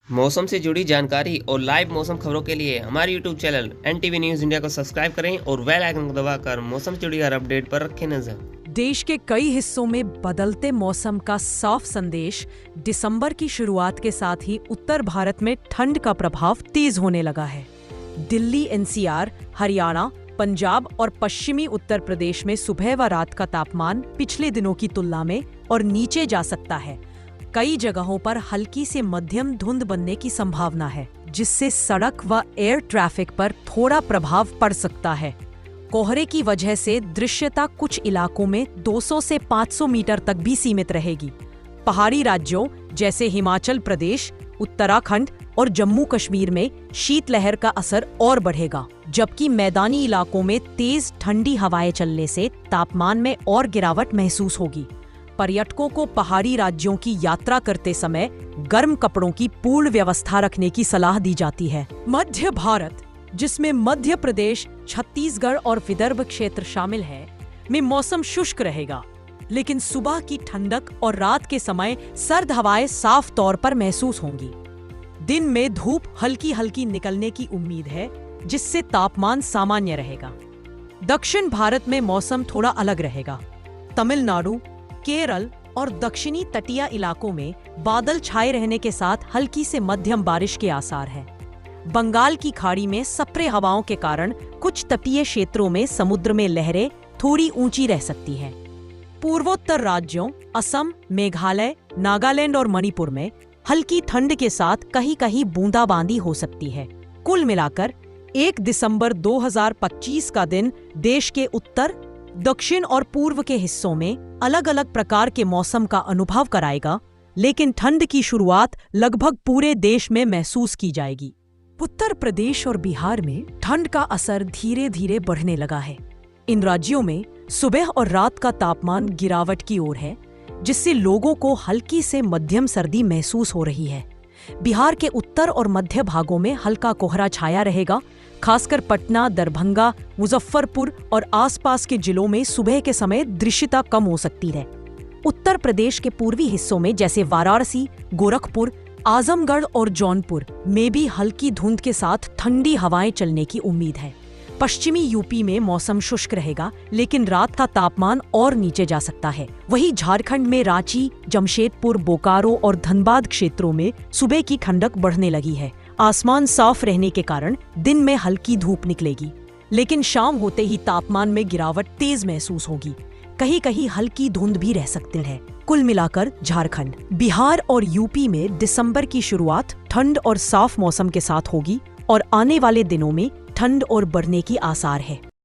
मौसम से जुड़ी जानकारी और लाइव मौसम खबरों के लिए हमारे YouTube channel NTV news India को सब्सक्राइब करें और बेल आइकन को दबाकर मौसम से जुड़ी हर अपडेट पर रखें नजर। देश के कई हिस्सों में बदलते मौसम का साफ संदेश। दिसंबर की शुरुआत के साथ ही उत्तर भारत में ठंड का प्रभाव तेज होने लगा है। दिल्ली, NCR, हरियाणा, पंजाब और पश्चिमी उत्तर प्रदेश में सुबह व रात का तापमान पिछले दिनों की तुलना में और नीचे जा सकता है। कई जगहों पर हल्की से मध्यम धुंध बनने की संभावना है, जिससे सड़क व एयर ट्रैफिक पर थोड़ा प्रभाव पड़ सकता है। कोहरे की वजह से दृश्यता कुछ इलाकों में 200 से 500 मीटर तक भी सीमित रहेगी। पहाड़ी राज्यों जैसे हिमाचल प्रदेश, उत्तराखंड और जम्मू कश्मीर में शीतलहर का असर और बढ़ेगा, जबकि मैदानी इलाकों में तेज ठंडी हवाएं चलने से तापमान में और गिरावट महसूस होगी। पर्यटकों को पहाड़ी राज्यों की यात्रा करते समय गर्म कपड़ों की पूर्ण व्यवस्था रखने की सलाह दी जाती है। मध्य भारत, जिसमें मध्य प्रदेश, छत्तीसगढ़ और विदर्भ क्षेत्र शामिल है, में मौसम शुष्क रहेगा, लेकिन सुबह की ठंडक और रात के समय सर्द हवाएं साफ तौर पर महसूस होंगी। दिन में धूप हल्की हल्की निकलने की उम्मीद है, जिससे तापमान सामान्य रहेगा। दक्षिण भारत में मौसम थोड़ा अलग रहेगा। तमिलनाडु, केरल और दक्षिणी तटीय इलाकों में बादल छाए रहने के साथ हल्की से मध्यम बारिश के आसार हैं। बंगाल की खाड़ी में सप्रे हवाओं के कारण कुछ तटीय क्षेत्रों में समुद्र में लहरें थोड़ी ऊंची रह सकती हैं। पूर्वोत्तर राज्यों असम, मेघालय, नागालैंड और मणिपुर में हल्की ठंड के साथ कहीं कहीं बूंदाबांदी हो सकती है। कुल मिलाकर 1 दिसंबर 2025 का दिन देश के उत्तर, दक्षिण और पूर्व के हिस्सों में अलग अलग प्रकार के मौसम का अनुभव कराएगा, लेकिन ठंड की शुरुआत लगभग पूरे देश में महसूस की जाएगी। उत्तर प्रदेश और बिहार में ठंड का असर धीरे धीरे बढ़ने लगा है। इन राज्यों में सुबह और रात का तापमान गिरावट की ओर है, जिससे लोगों को हल्की से मध्यम सर्दी महसूस हो रही है। बिहार के उत्तर और मध्य भागों में हल्का कोहरा छाया रहेगा। खासकर पटना, दरभंगा, मुजफ्फरपुर और आसपास के जिलों में सुबह के समय दृश्यता कम हो सकती है। उत्तर प्रदेश के पूर्वी हिस्सों में जैसे वाराणसी, गोरखपुर, आजमगढ़ और जौनपुर में भी हल्की धुंध के साथ ठंडी हवाएं चलने की उम्मीद है। पश्चिमी यूपी में मौसम शुष्क रहेगा, लेकिन रात का तापमान और नीचे जा सकता है। वहीं झारखंड में रांची, जमशेदपुर, बोकारो और धनबाद क्षेत्रों में सुबह की ठंडक बढ़ने लगी है। आसमान साफ रहने के कारण दिन में हल्की धूप निकलेगी, लेकिन शाम होते ही तापमान में गिरावट तेज महसूस होगी। कहीं कहीं हल्की धुंध भी रह सकती है। कुल मिलाकर झारखंड, बिहार और यूपी में दिसंबर की शुरुआत ठंड और साफ मौसम के साथ होगी और आने वाले दिनों में ठंड और बढ़ने की आसार है।